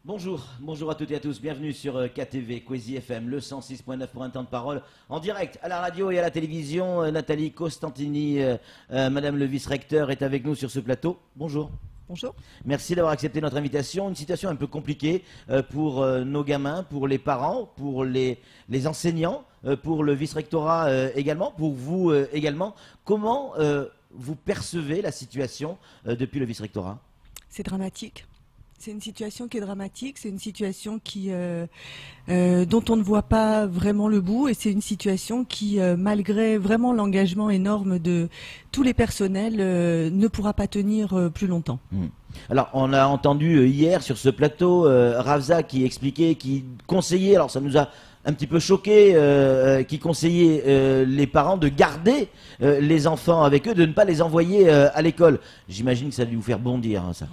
Bonjour à toutes et à tous, bienvenue sur KTV, Kwezi FM, le 106.9 pour un temps de parole, en direct à la radio et à la télévision. Nathalie Costantini, Madame le vice-recteur, est avec nous sur ce plateau. Bonjour. Bonjour. Merci d'avoir accepté notre invitation. Une situation un peu compliquée pour nos gamins, pour les parents, pour les enseignants, pour le vice-rectorat également, pour vous également. Comment vous percevez la situation depuis le vice-rectorat? C'est dramatique. C'est une situation qui est dramatique, c'est une situation dont on ne voit pas vraiment le bout, et c'est une situation qui, malgré vraiment l'engagement énorme de tous les personnels, ne pourra pas tenir plus longtemps. Alors, on a entendu hier sur ce plateau Ravza qui expliquait, qui conseillait, alors ça nous a un petit peu choqué, qui conseillait les parents de garder les enfants avec eux, de ne pas les envoyer à l'école. J'imagine que ça a dû vous faire bondir, hein, ça.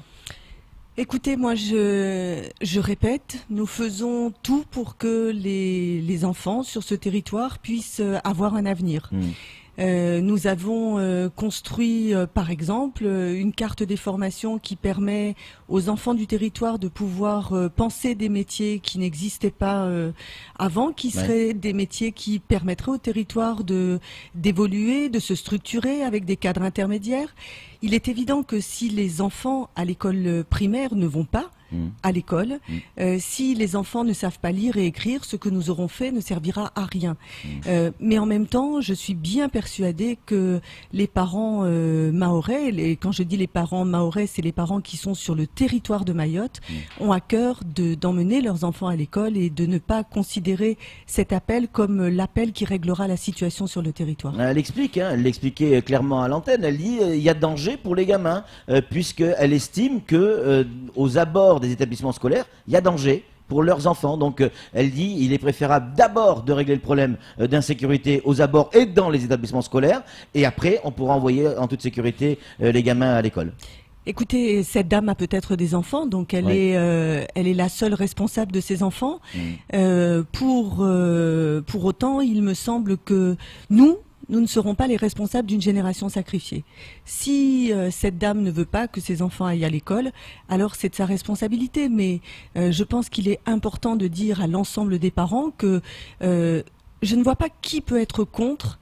Écoutez, moi je répète, nous faisons tout pour que les enfants sur ce territoire puissent avoir un avenir. Nous avons construit, par exemple, une carte des formations qui permet aux enfants du territoire de pouvoir penser des métiers qui n'existaient pas avant, qui seraient des métiers qui permettraient au territoire d'évoluer, de se structurer avec des cadres intermédiaires. Il est évident que si les enfants à l'école primaire ne vont pas à l'école, si les enfants ne savent pas lire et écrire, ce que nous aurons fait ne servira à rien. Mais en même temps, je suis bien persuadée que les parents mahorais, et quand je dis les parents mahorais, c'est les parents qui sont sur le territoire de Mayotte, ont à cœur d'emmener leurs enfants à l'école et de ne pas considérer cet appel comme l'appel qui réglera la situation sur le territoire. Elle explique, hein, elle l'expliquait clairement à l'antenne, elle dit il y a danger pour les gamins, puisqu'elle estime que aux abords des établissements scolaires, il y a danger pour leurs enfants. Donc elle dit il est préférable d'abord de régler le problème d'insécurité aux abords et dans les établissements scolaires, et après on pourra envoyer en toute sécurité les gamins à l'école. Écoutez, cette dame a peut-être des enfants, donc elle est la seule responsable de ses enfants. Pour autant, il me semble que nous ne serons pas les responsables d'une génération sacrifiée. Si cette dame ne veut pas que ses enfants aillent à l'école, alors c'est de sa responsabilité. Mais je pense qu'il est important de dire à l'ensemble des parents que je ne vois pas qui peut être contre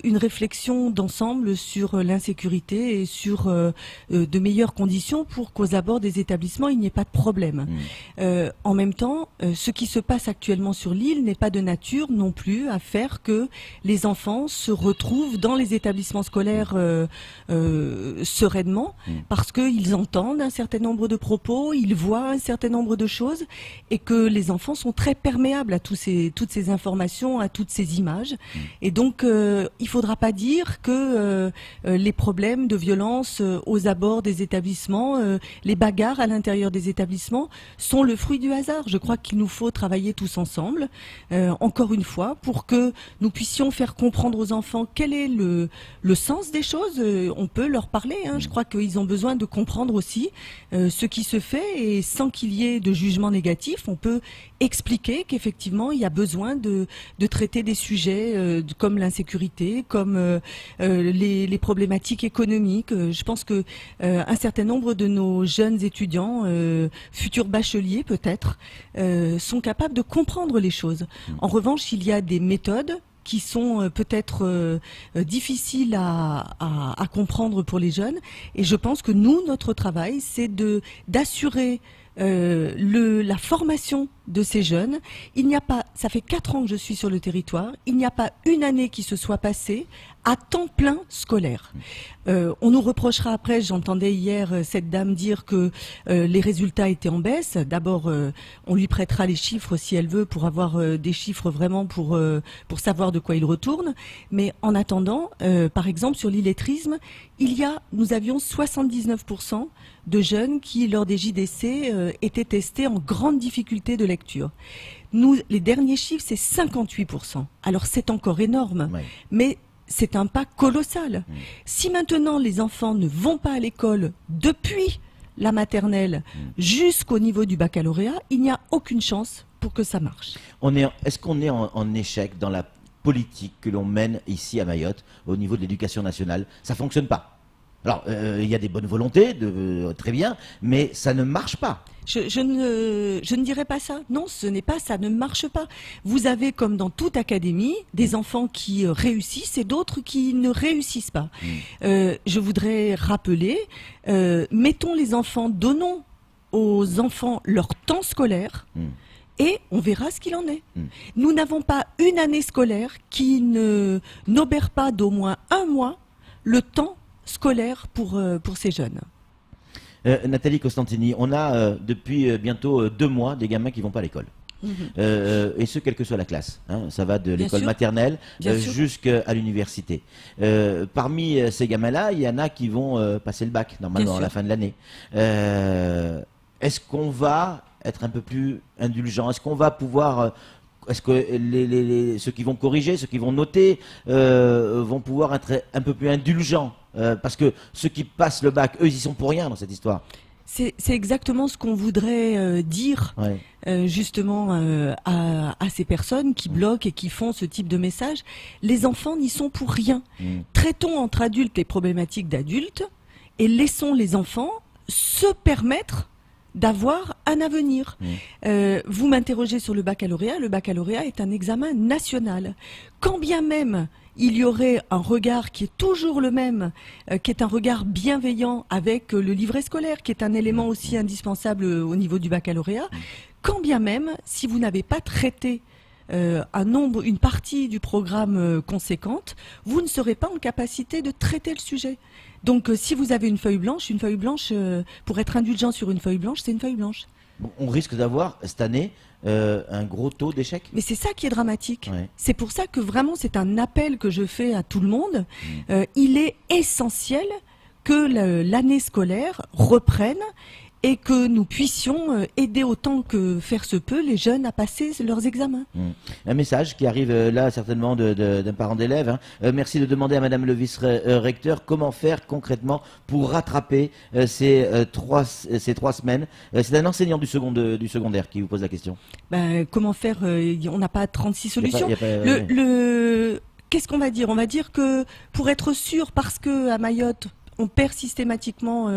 une réflexion d'ensemble sur l'insécurité et sur de meilleures conditions pour qu'aux abords des établissements, il n'y ait pas de problème. En même temps, ce qui se passe actuellement sur l'île n'est pas de nature non plus à faire que les enfants se retrouvent dans les établissements scolaires sereinement, parce qu'ils entendent un certain nombre de propos, ils voient un certain nombre de choses, et que les enfants sont très perméables à toutes ces informations, à toutes ces images. Et donc, il faudra pas dire que les problèmes de violence aux abords des établissements, les bagarres à l'intérieur des établissements sont le fruit du hasard. Je crois qu'il nous faut travailler tous ensemble, encore une fois, pour que nous puissions faire comprendre aux enfants quel est le sens des choses. On peut leur parler, hein. Je crois qu'ils ont besoin de comprendre aussi ce qui se fait, et sans qu'il y ait de jugement négatif, on peut expliquer qu'effectivement il y a besoin de traiter des sujets comme l'insécurité, comme les problématiques économiques. Je pense que un certain nombre de nos jeunes étudiants, futurs bacheliers peut-être, sont capables de comprendre les choses. En revanche, il y a des méthodes qui sont peut-être difficiles à comprendre pour les jeunes, et je pense que nous, notre travail, c'est d'assurer la formation de ces jeunes. Il n'y a pas, ça fait 4 ans que je suis sur le territoire, il n'y a pas une année qui se soit passée à temps plein scolaire. On nous reprochera après, j'entendais hier cette dame dire que les résultats étaient en baisse. D'abord, on lui prêtera les chiffres si elle veut, pour avoir des chiffres vraiment pour savoir de quoi il retourne. Mais en attendant, par exemple sur l'illettrisme, nous avions 79% de jeunes qui, lors des JDC, étaient testés en grande difficulté de lecture. Nous, les derniers chiffres, c'est 58%. Alors c'est encore énorme, mais c'est un pas colossal. Si maintenant les enfants ne vont pas à l'école depuis la maternelle jusqu'au niveau du baccalauréat, il n'y a aucune chance pour que ça marche. Est-ce qu'on est en échec dans la politique que l'on mène ici à Mayotte au niveau de l'éducation nationale? Ça fonctionne pas. Alors, il y a des bonnes volontés, très bien, mais ça ne marche pas. Je ne dirais pas ça. Non, ce n'est pas ça, ne marche pas. Vous avez, comme dans toute académie, des enfants qui réussissent et d'autres qui ne réussissent pas. Je voudrais rappeler, mettons les enfants, donnons aux enfants leur temps scolaire. Et on verra ce qu'il en est. Nous n'avons pas une année scolaire qui n'obère pas d'au moins un mois le temps scolaire pour ces jeunes. Nathalie Costantini, on a depuis bientôt 2 mois des gamins qui vont pas à l'école. Et ce, quelle que soit la classe. Hein. Ça va de l'école maternelle jusqu'à l'université. Parmi ces gamins-là, il y en a qui vont passer le bac, normalement, à la fin de l'année. Est-ce qu'on va être un peu plus indulgent? Est-ce qu'on va pouvoir... Est-ce que ceux qui vont corriger, ceux qui vont noter, vont pouvoir être un peu plus indulgents parce que ceux qui passent le bac, eux, ils y sont pour rien dans cette histoire. C'est exactement ce qu'on voudrait dire justement à ces personnes qui bloquent et qui font ce type de message. Les enfants n'y sont pour rien. Traitons entre adultes les problématiques d'adultes et laissons les enfants se permettre d'avoir un avenir. Vous m'interrogez sur le baccalauréat. Le baccalauréat est un examen national. Quand bien même il y aurait un regard qui est toujours le même, qui est un regard bienveillant avec le livret scolaire, qui est un élément aussi indispensable au niveau du baccalauréat, quand bien même, si vous n'avez pas traité une partie du programme conséquente, vous ne serez pas en capacité de traiter le sujet. Donc si vous avez une feuille blanche, pour être indulgent sur une feuille blanche, c'est une feuille blanche. Bon, on risque d'avoir cette année un gros taux d'échec. Mais c'est ça qui est dramatique. C'est pour ça que vraiment c'est un appel que je fais à tout le monde. Il est essentiel que l'année scolaire reprenne et que nous puissions aider autant que faire se peut les jeunes à passer leurs examens. Un message qui arrive là certainement d'un parent d'élève. Hein. Merci de demander à Madame le vice-recteur comment faire concrètement pour rattraper ces 3 semaines. C'est un enseignant du secondaire qui vous pose la question. Comment faire on n'a pas 36 solutions. Qu'est-ce qu'on va dire? On va dire que pour être sûr, parce que à Mayotte, on perd systématiquement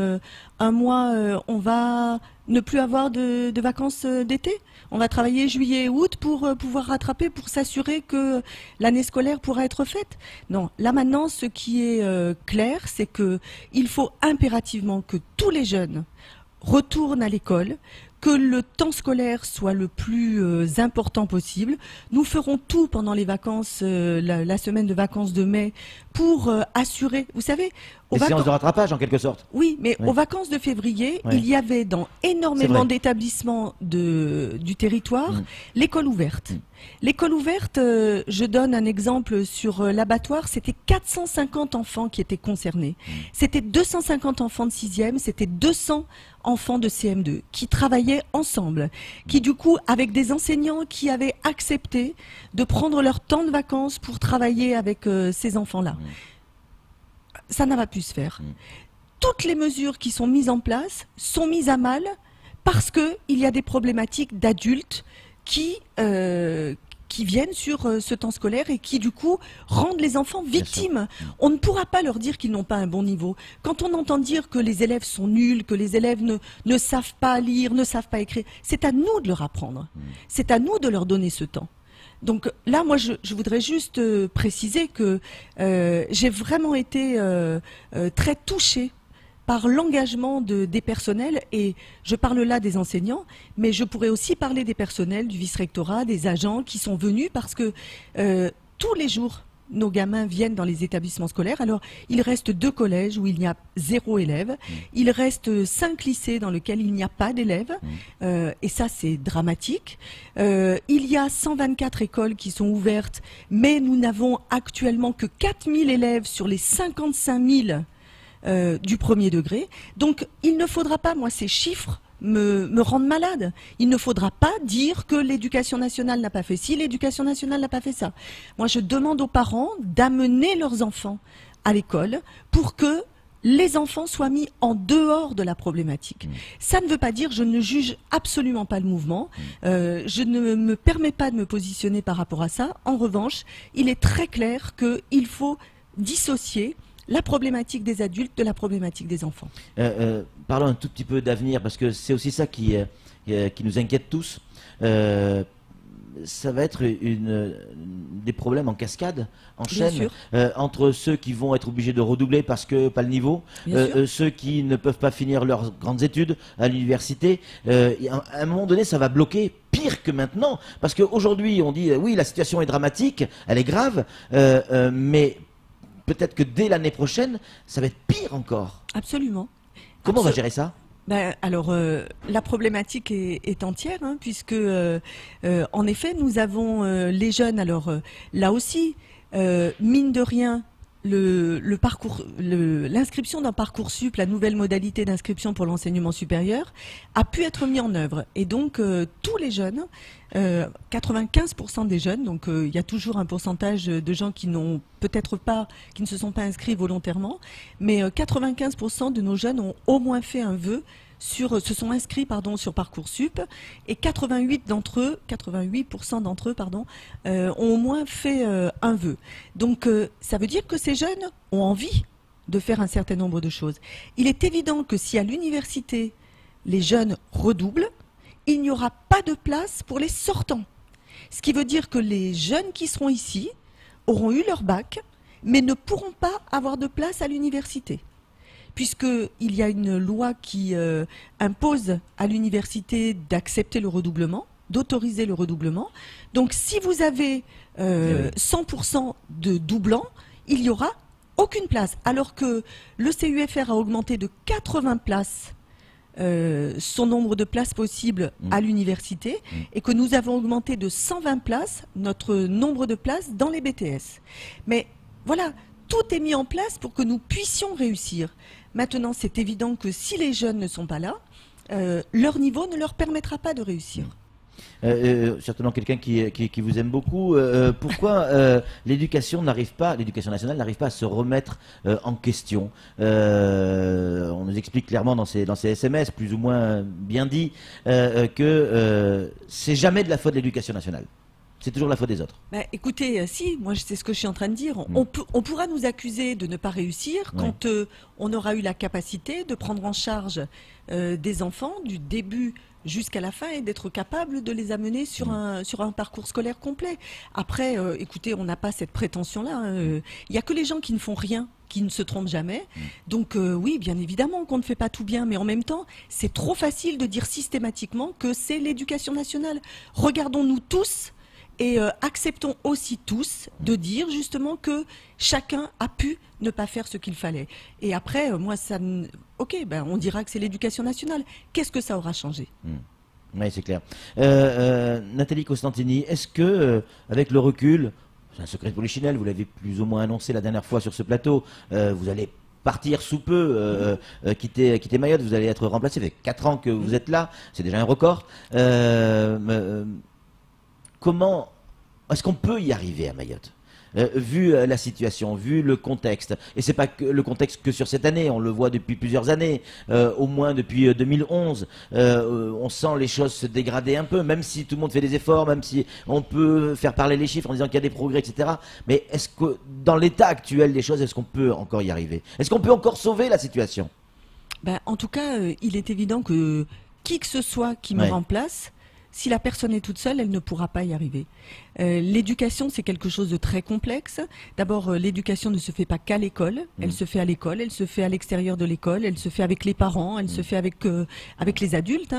un mois, on va ne plus avoir de vacances d'été. On va travailler juillet et août pour pouvoir rattraper, pour s'assurer que l'année scolaire pourra être faite. Non, là maintenant, ce qui est clair, c'est que il faut impérativement que tous les jeunes retournent à l'école, que le temps scolaire soit le plus important possible. Nous ferons tout pendant les vacances, la semaine de vacances de mai, pour assurer, vous savez... Des séances de rattrapage en quelque sorte. Oui, mais aux vacances de février, il y avait dans énormément d'établissements du territoire l'école ouverte. L'école ouverte, je donne un exemple sur l'abattoir, c'était 450 enfants qui étaient concernés. C'était 250 enfants de 6e, c'était 200 enfants de CM2 qui travaillaient ensemble, qui du coup, avec des enseignants qui avaient accepté de prendre leur temps de vacances pour travailler avec ces enfants-là. Ça n'a pas pu se faire. Toutes les mesures qui sont mises en place sont mises à mal parce qu'il y a des problématiques d'adultes qui viennent sur ce temps scolaire et qui, du coup, rendent les enfants victimes. On ne pourra pas leur dire qu'ils n'ont pas un bon niveau. Quand on entend dire que les élèves sont nuls, que les élèves ne savent pas lire, ne savent pas écrire, c'est à nous de leur apprendre. C'est à nous de leur donner ce temps. Donc là, moi, je voudrais juste préciser que j'ai vraiment été très touchée par l'engagement des personnels, et je parle là des enseignants, mais je pourrais aussi parler des personnels, du vice-rectorat, des agents qui sont venus parce que tous les jours, nos gamins viennent dans les établissements scolaires. Alors, il reste 2 collèges où il n'y a 0 élève. Il reste 5 lycées dans lesquels il n'y a pas d'élèves. Et ça, c'est dramatique. Il y a 124 écoles qui sont ouvertes, mais nous n'avons actuellement que 4000 élèves sur les 55 000 du premier degré. Donc, il ne faudra pas, moi, ces chiffres me rendent malade. Il ne faudra pas dire que l'éducation nationale n'a pas fait ci, l'éducation nationale n'a pas fait ça. Moi, je demande aux parents d'amener leurs enfants à l'école pour que les enfants soient mis en dehors de la problématique. Ça ne veut pas dire, je ne juge absolument pas le mouvement, je ne me permets pas de me positionner par rapport à ça. En revanche, il est très clair qu'il faut dissocier la problématique des adultes de la problématique des enfants. Parlons un tout petit peu d'avenir, parce que c'est aussi ça qui nous inquiète tous. Ça va être des problèmes en cascade, en chaîne, entre ceux qui vont être obligés de redoubler parce que pas le niveau, ceux qui ne peuvent pas finir leurs grandes études à l'université. À un moment donné, ça va bloquer pire que maintenant, parce qu'aujourd'hui, on dit oui, la situation est dramatique, elle est grave, mais peut-être que dès l'année prochaine, ça va être pire encore. Absolument. Comment on va gérer ça ? Alors, la problématique est entière, hein, puisque, en effet, nous avons les jeunes. Alors, là aussi, mine de rien, l'inscription d'un Parcoursup, la nouvelle modalité d'inscription pour l'enseignement supérieur, a pu être mis en œuvre. Et donc, tous les jeunes, 95% des jeunes, donc il y a toujours un pourcentage de gens qui n'ont peut-être pas, qui ne se sont pas inscrits volontairement, mais 95% de nos jeunes ont au moins fait un vœu se sont inscrits sur Parcoursup, et 88% d'entre eux ont au moins fait un vœu. Donc ça veut dire que ces jeunes ont envie de faire un certain nombre de choses. Il est évident que si à l'université les jeunes redoublent, il n'y aura pas de place pour les sortants. Ce qui veut dire que les jeunes qui seront ici auront eu leur bac, mais ne pourront pas avoir de place à l'université. Puisqu'il y a une loi qui impose à l'université d'accepter le redoublement, d'autoriser le redoublement. Donc si vous avez 100% de doublants, il n'y aura aucune place. Alors que le CUFR a augmenté de 80 places son nombre de places possibles à l'université, et que nous avons augmenté de 120 places notre nombre de places dans les BTS. Mais voilà, tout est mis en place pour que nous puissions réussir. Maintenant, c'est évident que si les jeunes ne sont pas là, leur niveau ne leur permettra pas de réussir. Certainement quelqu'un qui vous aime beaucoup. Pourquoi l'éducation nationale n'arrive pas à se remettre en question? On nous explique clairement dans ces SMS, plus ou moins bien dit, que c'est jamais de la faute de l'éducation nationale. C'est toujours la faute des autres. Écoutez, si, moi c'est ce que je suis en train de dire. On pourra nous accuser de ne pas réussir quand on aura eu la capacité de prendre en charge des enfants du début jusqu'à la fin et d'être capable de les amener sur un parcours scolaire complet. Après, écoutez, on n'a pas cette prétention-là. Il n'y a que les gens qui ne font rien qui ne se trompent jamais. Donc oui, bien évidemment qu'on ne fait pas tout bien, mais en même temps, c'est trop facile de dire systématiquement que c'est l'éducation nationale. Regardons-nous tous et acceptons aussi tous de dire justement que chacun a pu ne pas faire ce qu'il fallait. Et après, moi, on dira que c'est l'éducation nationale. Qu'est-ce que ça aura changé ? Oui, c'est clair. Nathalie Costantini, est-ce que, avec le recul, c'est un secret de polichinelle, vous l'avez plus ou moins annoncé la dernière fois sur ce plateau, vous allez partir sous peu, quitter Mayotte, vous allez être remplacé. Ça fait 4 ans que vous êtes là, c'est déjà un record. Comment est-ce qu'on peut y arriver à Mayotte, vu la situation, vu le contexte? Et c'est pas que le contexte que sur cette année, on le voit depuis plusieurs années, au moins depuis 2011. On sent les choses se dégrader un peu, même si tout le monde fait des efforts, même si on peut faire parler les chiffres en disant qu'il y a des progrès, etc. Mais est-ce que dans l'état actuel des choses, est-ce qu'on peut encore y arriver? Est-ce qu'on peut encore sauver la situation? En tout cas, il est évident que qui que ce soit qui me remplace, si la personne est toute seule, elle ne pourra pas y arriver. L'éducation, c'est quelque chose de très complexe. D'abord, l'éducation ne se fait pas qu'à l'école. Elle se fait à l'école, elle se fait à l'extérieur de l'école, elle se fait avec les parents, elle se fait avec les adultes,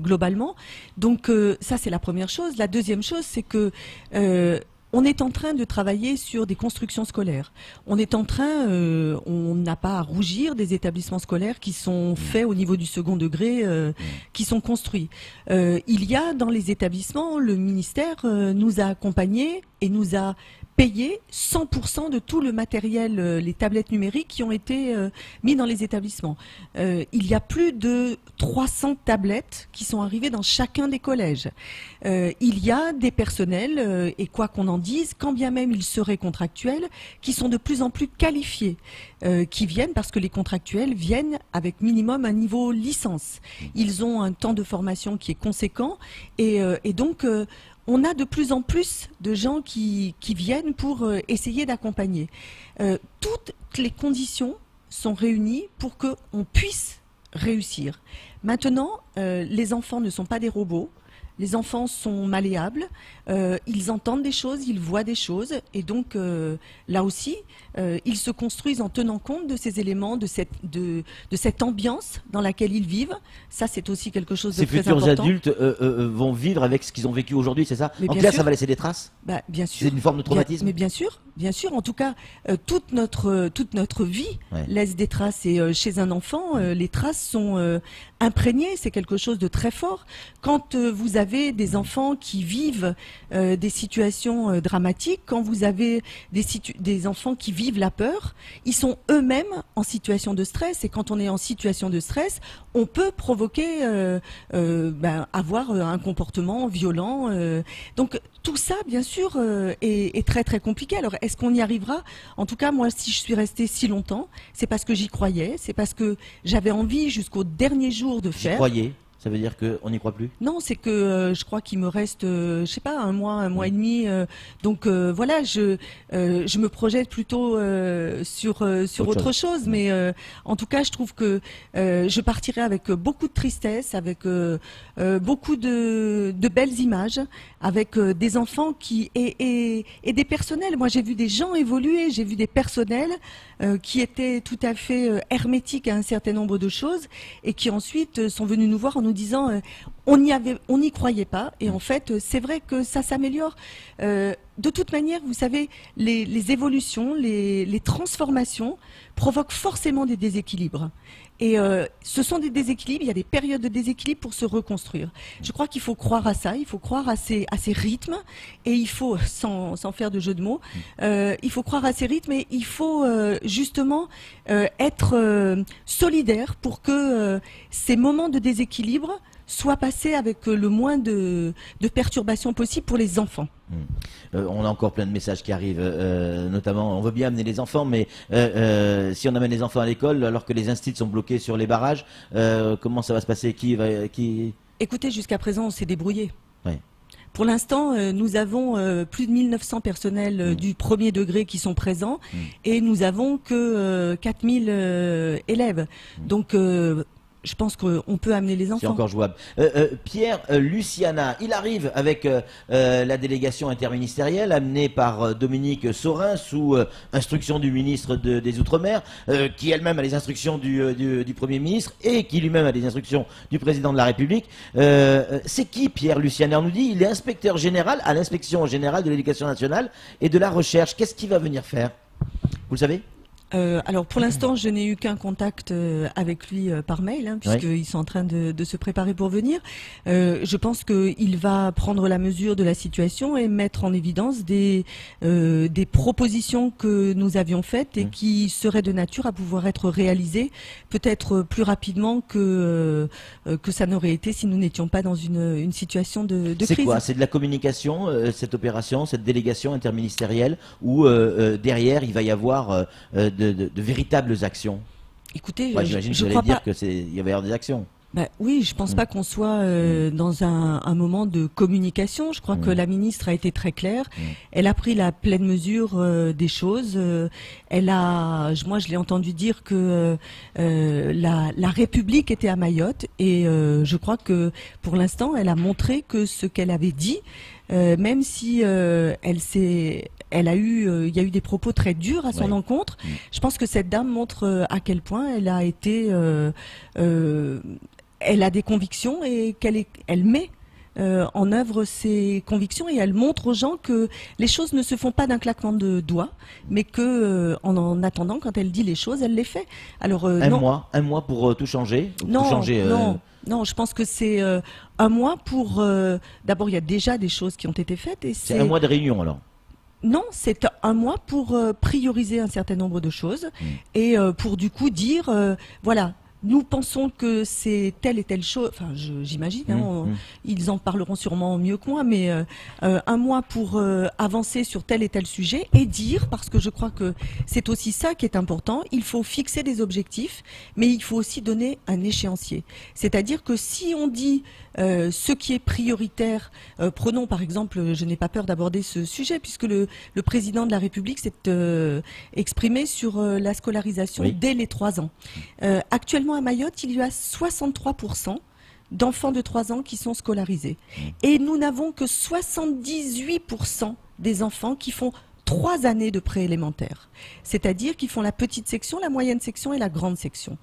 globalement. Donc, ça, c'est la première chose. La deuxième chose, c'est que on est en train de travailler sur des constructions scolaires. On n'a pas à rougir des établissements scolaires qui sont faits au niveau du second degré, qui sont construits. Il y a dans les établissements, le ministère nous a accompagnés et nous a payé 100% de tout le matériel, les tablettes numériques qui ont été mis dans les établissements. Il y a plus de 300 tablettes qui sont arrivées dans chacun des collèges. Il y a des personnels, et quoi qu'on en dise, quand bien même ils seraient contractuels, qui sont de plus en plus qualifiés, qui viennent parce que les contractuels viennent avec minimum un niveau licence. Ils ont un temps de formation qui est conséquent, et donc on a de plus en plus de gens qui viennent pour essayer d'accompagner. Toutes les conditions sont réunies pour qu'on puisse réussir. Maintenant, les enfants ne sont pas des robots. Les enfants sont malléables, ils entendent des choses, ils voient des choses, et donc là aussi, ils se construisent en tenant compte de ces éléments, de cette ambiance dans laquelle ils vivent. Ça, c'est aussi quelque chose de très important. Ces futurs adultes vont vivre avec ce qu'ils ont vécu aujourd'hui, c'est ça? En clair, ça va laisser des traces? Bien sûr. C'est une forme de traumatisme? Mais bien sûr. En tout cas, toute notre vie laisse des traces. Et chez un enfant, les traces sont imprégnées. C'est quelque chose de très fort. Quand vous avez des enfants qui vivent des situations dramatiques, quand vous avez des enfants qui vivent la peur, ils sont eux-mêmes en situation de stress. Et quand on est en situation de stress, on peut provoquer, avoir un comportement violent. Donc tout ça, bien sûr, est très très compliqué. Alors, est-ce qu'on y arrivera? En tout cas, moi, si je suis restée si longtemps, c'est parce que j'y croyais, c'est parce que j'avais envie jusqu'au dernier jour de faire. J'y croyais. Ça veut dire qu'on n'y croit plus? Non, c'est que je crois qu'il me reste, je sais pas, un mois et demi. Donc voilà, je me projette plutôt sur autre chose. Mais en tout cas, je trouve que je partirai avec beaucoup de tristesse, avec beaucoup de belles images, avec des enfants et des personnels. Moi, j'ai vu des gens évoluer, j'ai vu des personnels qui étaient tout à fait hermétiques à un certain nombre de choses et qui ensuite sont venus nous voir en nous disant on n'y croyait pas, et en fait c'est vrai que ça s'améliore. De toute manière, vous savez, les évolutions, les transformations provoquent forcément des déséquilibres. Et ce sont des déséquilibres, il y a des périodes de déséquilibre pour se reconstruire. Je crois qu'il faut croire à ça, il faut croire à ces rythmes, et il faut, sans faire de jeu de mots, il faut croire à ces rythmes, et il faut justement être solidaire pour que ces moments de déséquilibre soient passés avec le moins de perturbations possibles pour les enfants. On a encore plein de messages qui arrivent, notamment on veut bien amener les enfants, mais si on amène les enfants à l'école alors que les instituts sont bloqués sur les barrages, comment ça va se passer? Écoutez, jusqu'à présent on s'est débrouillé. Ouais. Pour l'instant, nous avons plus de 1900 personnels du premier degré qui sont présents, et nous avons que 4000 élèves. Donc je pense qu'on peut amener les enfants. C'est encore jouable. Pierre Luciana, il arrive avec la délégation interministérielle amenée par Dominique Saurin sous instruction du ministre des Outre-mer, qui elle-même a les instructions du Premier ministre et qui lui-même a les instructions du Président de la République. C'est qui Pierre Luciana? On nous dit il est inspecteur général à l'inspection générale de l'éducation nationale et de la recherche. Qu'est-ce qu'il va venir faire? Vous le savez? Alors pour l'instant, je n'ai eu qu'un contact avec lui par mail, puisqu'ils sont en train de se préparer pour venir. Je pense qu'il va prendre la mesure de la situation et mettre en évidence des propositions que nous avions faites et qui seraient de nature à pouvoir être réalisées peut-être plus rapidement que ça n'aurait été si nous n'étions pas dans une situation de crise. C'est quoi? C'est de la communication, cette opération, cette délégation interministérielle, où derrière il va y avoir de véritables actions? Écoutez, j'imagine que vous allez dire qu'il va y avoir des actions. Oui, je pense pas qu'on soit dans un moment de communication. Je crois que la ministre a été très claire. Elle a pris la pleine mesure des choses. Moi, je l'ai entendu dire que la République était à Mayotte, et je crois que pour l'instant, elle a montré que ce qu'elle avait dit, même si il y a eu des propos très durs à son encontre. Je pense que cette dame montre à quel point elle a été, elle a des convictions et elle met en œuvre ses convictions, et elle montre aux gens que les choses ne se font pas d'un claquement de doigts, mais que en attendant, quand elle dit les choses, elle les fait. Alors un mois pour tout changer. Non, je pense que c'est un mois pour. D'abord, il y a déjà des choses qui ont été faites, et c'est un mois de réunion alors. Non, c'est un mois pour prioriser un certain nombre de choses et pour du coup dire voilà. nous pensons que c'est telle et telle chose, enfin j'imagine, ils en parleront sûrement mieux que moi, mais un mois pour avancer sur tel et tel sujet et dire, parce que je crois que c'est aussi ça qui est important, il faut fixer des objectifs, mais il faut aussi donner un échéancier. C'est-à-dire que si on dit ce qui est prioritaire, prenons par exemple, je n'ai pas peur d'aborder ce sujet, puisque le président de la République s'est exprimé sur la scolarisation dès les 3 ans. Actuellement à Mayotte, il y a 63% d'enfants de 3 ans qui sont scolarisés. Et nous n'avons que 78% des enfants qui font 3 années de préélémentaire. C'est-à-dire qu'ils font la petite section, la moyenne section et la grande section.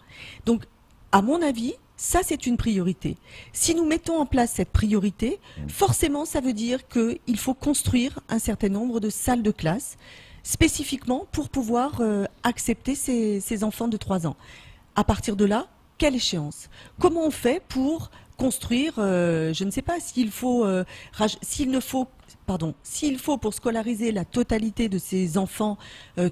Donc, à mon avis, ça c'est une priorité. Si nous mettons en place cette priorité, forcément ça veut dire qu'il faut construire un certain nombre de salles de classe, spécifiquement pour pouvoir accepter ces enfants de 3 ans. À partir de là, quelle échéance? Comment on fait pour construire, je ne sais pas, s'il faut pour scolariser la totalité de ces enfants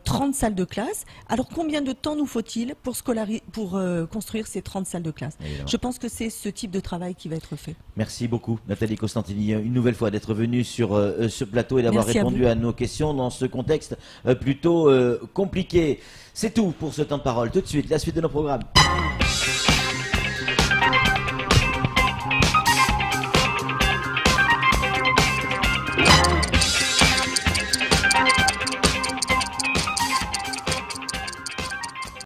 30 salles de classe, alors combien de temps nous faut-il pour construire ces 30 salles de classe? Je pense que c'est ce type de travail qui va être fait. Merci beaucoup Nathalie Costantini, une nouvelle fois d'être venue sur ce plateau et d'avoir répondu à nos questions dans ce contexte plutôt compliqué. C'est tout pour ce temps de parole. Tout de suite, la suite de nos programmes.